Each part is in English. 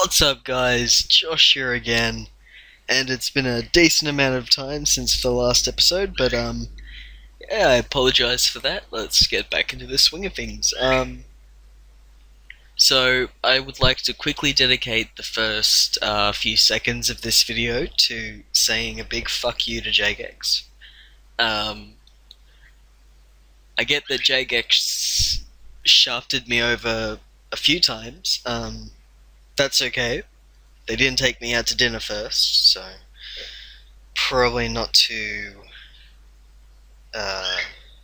What's up, guys? Josh here again, and it's been a decent amount of time since the last episode, but yeah, I apologize for that. Let's get back into the swing of things. So I would like to quickly dedicate the first few seconds of this video to saying a big fuck you to Jagex. I get that Jagex shafted me over a few times. That's okay. They didn't take me out to dinner first, so probably not too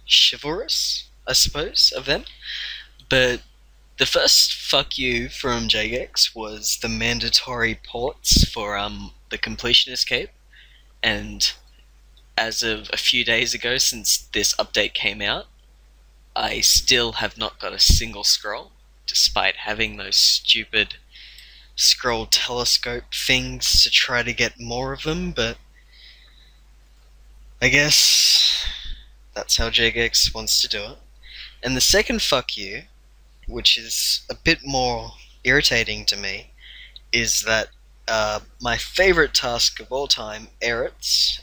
chivalrous, I suppose, of them. But the first fuck you from Jagex was the mandatory ports for the completionist cape, and as of a few days ago, since this update came out, I still have not got a single scroll, despite having those stupid scroll telescope things to try to get more of them, but I guess that's how Jagex wants to do it. And the second fuck you, which is a bit more irritating to me, is that my favorite task of all time, Arits,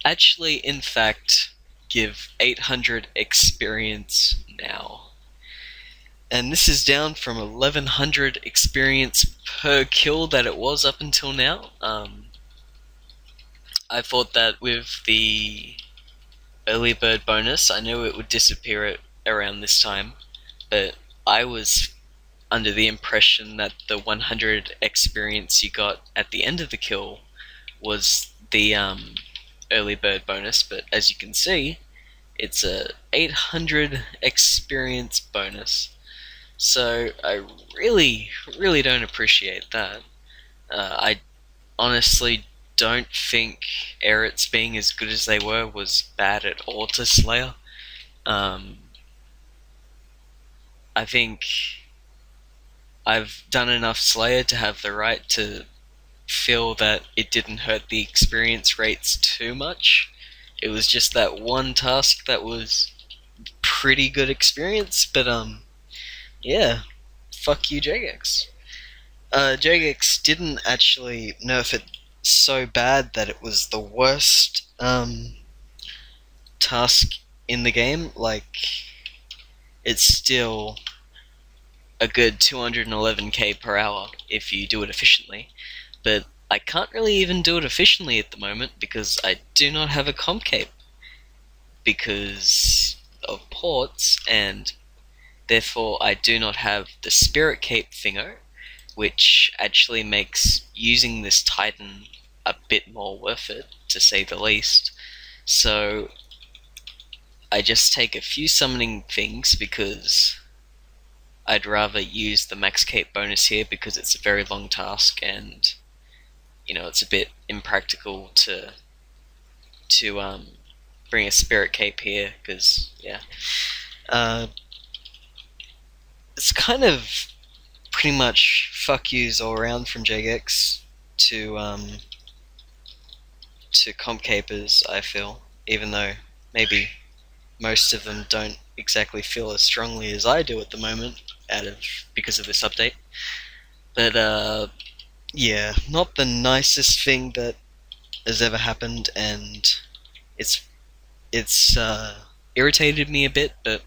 actually in fact give 800 experience now. And this is down from 1100 experience per kill that it was up until now. I thought that with the early bird bonus, I knew it would disappear around this time, but I was under the impression that the 100 experience you got at the end of the kill was the early bird bonus, but as you can see, it's a 800 experience bonus. So I really don't appreciate that. I honestly don't think Arits being as good as they were was bad at all to Slayer. I think I've done enough Slayer to have the right to feel that it didn't hurt the experience rates too much. It was just that one task that was pretty good experience, but yeah, fuck you, Jagex. Jagex didn't actually nerf it so bad that it was the worst task in the game. Like, it's still a good 211k per hour if you do it efficiently, but I can't really even do it efficiently at the moment because I do not have a comp cape because of ports, and therefore I do not have the spirit cape thingo, which actually makes using this titan a bit more worth it, to say the least. So I just take a few summoning things because I'd rather use the max cape bonus here because it's a very long task, and you know, it's a bit impractical to bring a spirit cape here because yeah. It's kind of pretty much fuck yous all around from Jagex to comp capers, I feel, even though maybe most of them don't exactly feel as strongly as I do at the moment because of this update. But yeah, not the nicest thing that has ever happened, and it's irritated me a bit, but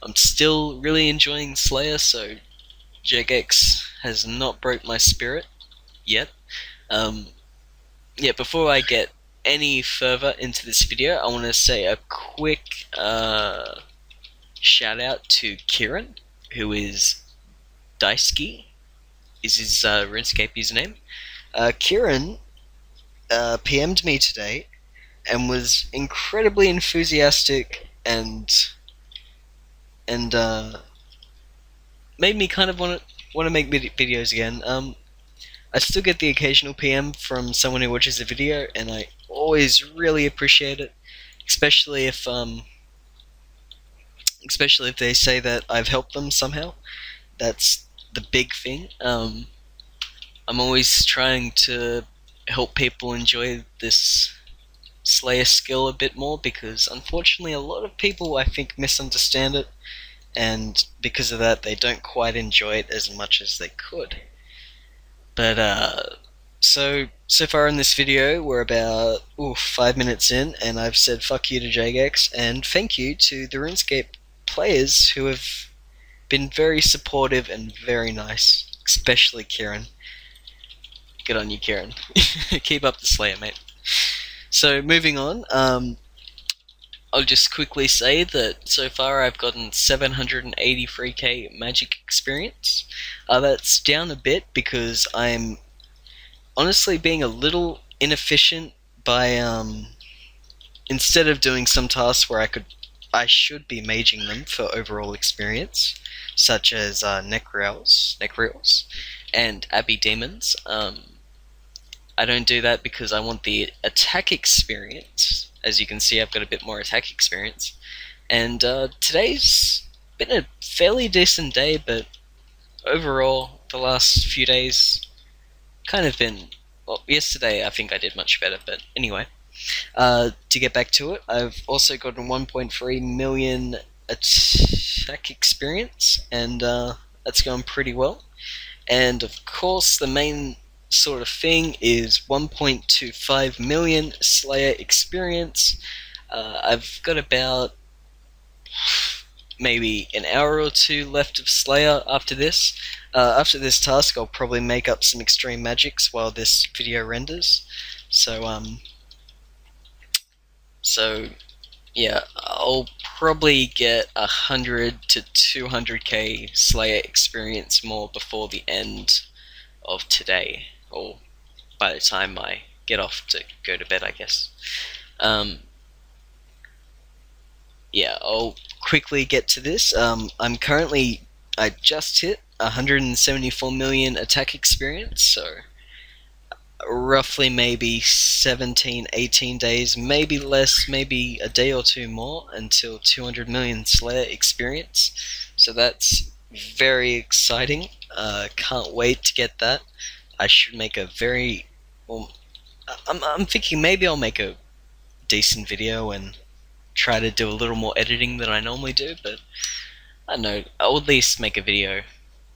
I'm still really enjoying Slayer, so Jagex has not broke my spirit yet. Yeah, before I get any further into this video, I want to say a quick shout out to Kieran, who is Daisuke, is his RuneScape username. Kieran PM'd me today and was incredibly enthusiastic and made me kind of want to make videos again. I still get the occasional PM from someone who watches a video, and I always really appreciate it, especially if they say that I've helped them somehow. That's the big thing. I'm always trying to help people enjoy this Slayer skill a bit more, because unfortunately a lot of people, I think, misunderstand it and because of that, they don't quite enjoy it as much as they could. But so far in this video, we're about 5 minutes in, and I've said fuck you to Jagex, and thank you to the RuneScape players who have been very supportive and very nice, especially Kieran. Good on you, Kieran. Keep up the Slayer, mate. So moving on, I'll just quickly say that so far I've gotten 783k magic experience. That's down a bit because I'm honestly being a little inefficient by instead of doing some tasks where I should be maging them for overall experience, such as Necreals, and Abbey Demons. I don't do that because I want the attack experience. As you can see, I've got a bit more attack experience. And today's been a fairly decent day, but overall, the last few days kind of been... Well, yesterday I think I did much better, but anyway. To get back to it, I've also gotten 1.3 million attack experience, and that's going pretty well. And of course, the main sort of thing is 1.25 million Slayer experience. I've got about maybe an hour or two left of Slayer after this. After this task, I'll probably make up some extreme magics while this video renders. So yeah, I'll probably get 100 to 200k Slayer experience more before the end of today, or by the time I get off to go to bed, I guess. Yeah, I'll quickly get to this. I just hit 174 million attack experience, so roughly maybe 17, 18 days, maybe less, maybe a day or two more until 200 million Slayer experience. So that's very exciting. Can't wait to get that. I should make a very... Well, I'm thinking maybe I'll make a decent video and try to do a little more editing than I normally do, but I don't know, I'll at least make a video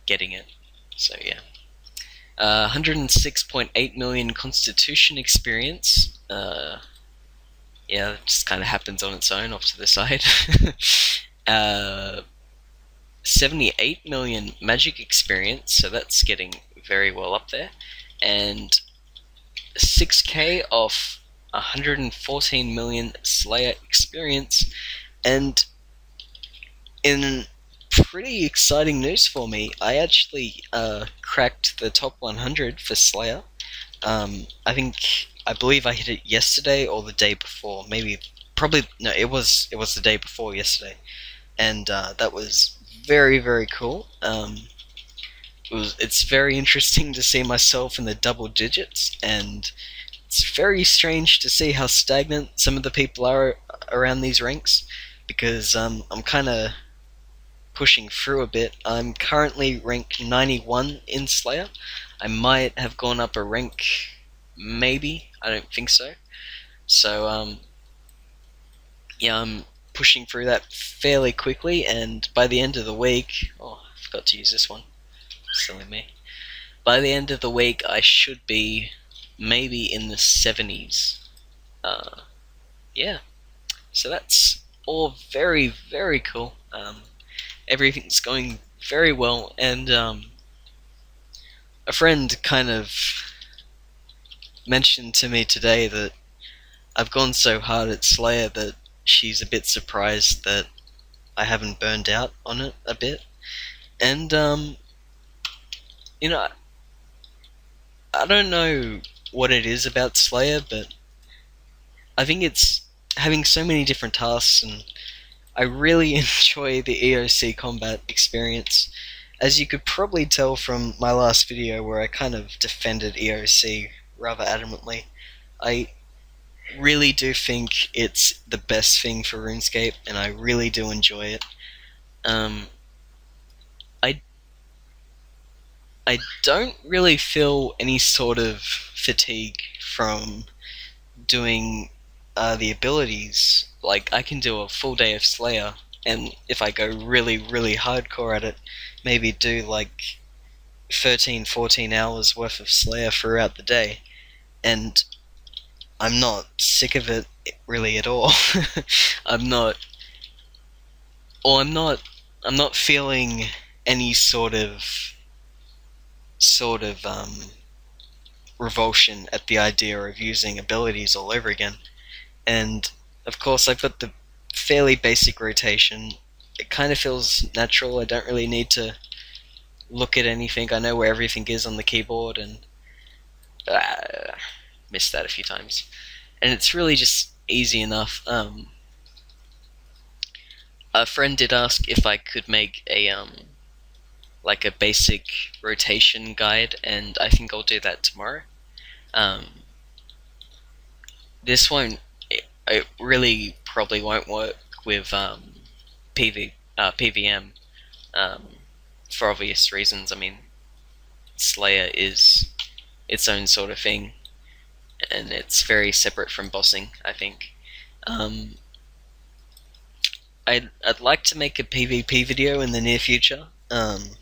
getting it. So yeah. 106.8 million Constitution experience. Yeah, it just kind of happens on its own off to the side. 78 million Magic experience, so that's getting very well up there. And 6k off 114 million Slayer experience. And in pretty exciting news for me, I actually cracked the top 100 for Slayer. I believe I hit it yesterday or the day before. It was the day before yesterday, and that was very, very cool. It's very interesting to see myself in the double digits, and it's very strange to see how stagnant some of the people are around these ranks, because I'm kind of pushing through a bit. I'm currently rank 91 in Slayer. I might have gone up a rank, maybe. I don't think so. So, yeah, I'm pushing through that fairly quickly, and by the end of the week... Oh, I forgot to use this one. Silly me. By the end of the week, I should be maybe in the 70s. Yeah. So that's all very, very cool. Everything's going very well, and a friend kind of mentioned to me today that I've gone so hard at Slayer that she's a bit surprised that I haven't burned out on it a bit. And you know, I don't know what it is about Slayer, but I think it's having so many different tasks, and I really enjoy the EOC combat experience. As you could probably tell from my last video where I kind of defended EOC rather adamantly, I really do think it's the best thing for RuneScape, and I really do enjoy it. I don't really feel any sort of fatigue from doing the abilities. Like, I can do a full day of Slayer and if I go really, really hardcore at it, maybe do like 13, 14 hours worth of Slayer throughout the day, and I'm not sick of it really at all. I'm not, or I'm not feeling any sort of revulsion at the idea of using abilities all over again. And of course, I've got the fairly basic rotation. It kind of feels natural. I don't really need to look at anything. I know where everything is on the keyboard, and missed that a few times. And it's really just easy enough. A friend did ask if I could make a like a basic rotation guide, and I think I'll do that tomorrow. This won't. It really probably won't work with PVM for obvious reasons. I mean, Slayer is its own sort of thing, and it's very separate from bossing, I think. I'd like to make a PvP video in the near future. As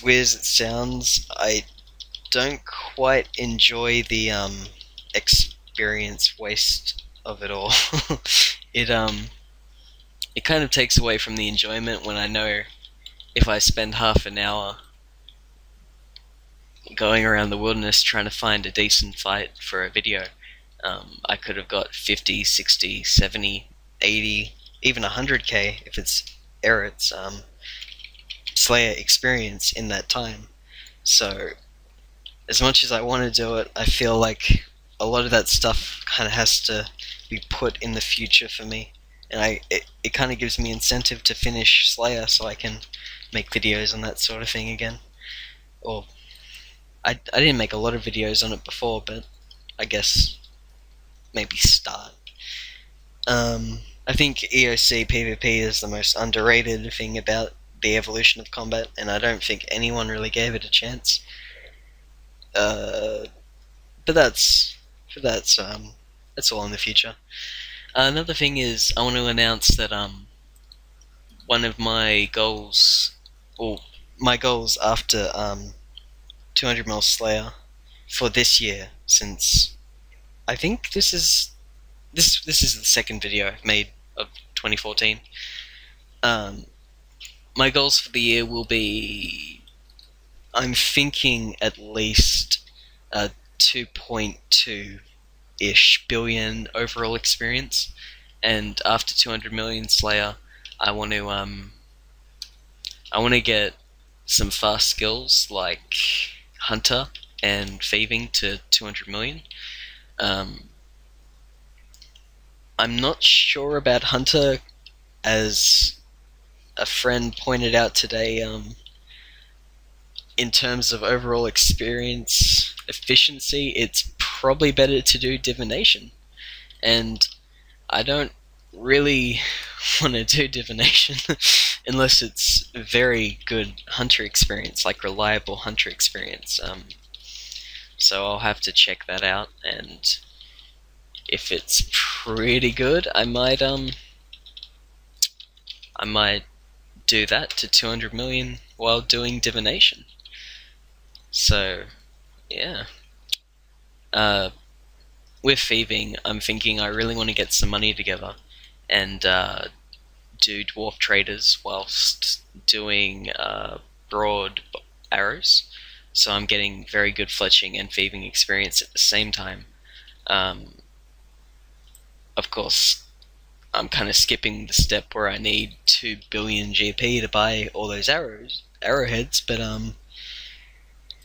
weird as it sounds, I don't quite enjoy the experience waste of it all. It kind of takes away from the enjoyment when I know if I spend half an hour going around the wilderness trying to find a decent fight for a video, I could have got 50, 60, 70, 80, even 100k if it's Eret's Slayer experience in that time. So as much as I want to do it, I feel like a lot of that stuff kind of has to be put in the future for me, and it kind of gives me incentive to finish Slayer so I can make videos on that sort of thing again. Or I didn't make a lot of videos on it before, but I guess maybe start. I think EOC PvP is the most underrated thing about the evolution of combat, and I don't think anyone really gave it a chance. But that's all in the future. Another thing is, I want to announce that one of my goals, or my goals after 200ml Slayer for this year, since I think this is the second video I've made of 2014. My goals for the year will be, I'm thinking at least 2.2-ish billion overall experience, and after 200 million Slayer, I want to get some fast skills like Hunter and Thieving to 200 million. I'm not sure about Hunter, as a friend pointed out today. In terms of overall experience efficiency, it's probably better to do Divination, and I don't really want to do Divination unless it's very good Hunter experience, like reliable Hunter experience. So I'll have to check that out, and if it's pretty good, I might do that to 200 million while doing Divination. So yeah. With Thieving, I'm thinking I really want to get some money together and do Dwarf Traders whilst doing broad arrows. So I'm getting very good fletching and thieving experience at the same time. Of course, I'm kind of skipping the step where I need 2 billion GP to buy all those arrowheads, but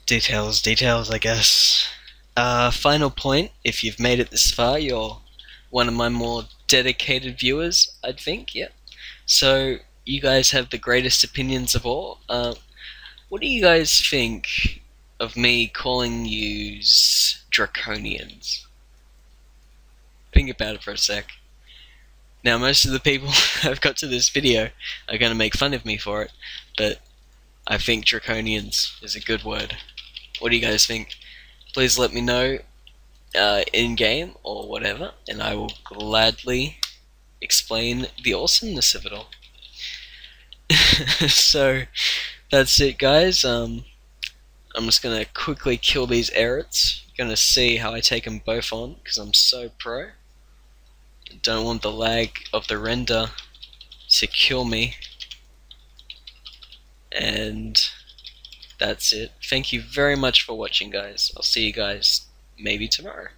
details, I guess. Final point, if you've made it this far, you're one of my more dedicated viewers, I'd think, yeah. So, you guys have the greatest opinions of all. What do you guys think of me calling yous Draconians? Think about it for a sec. Now, most of the people who've got to this video are going to make fun of me for it, but I think Draconians is a good word. What do you guys think? Please let me know in-game or whatever, and I will gladly explain the awesomeness of it all. So that's it, guys. I'm just gonna quickly kill these Aerits. Gonna see how I take them both on, because I'm so pro. Don't want the lag of the render to kill me. And that's it. Thank you very much for watching, guys. I'll see you guys maybe tomorrow.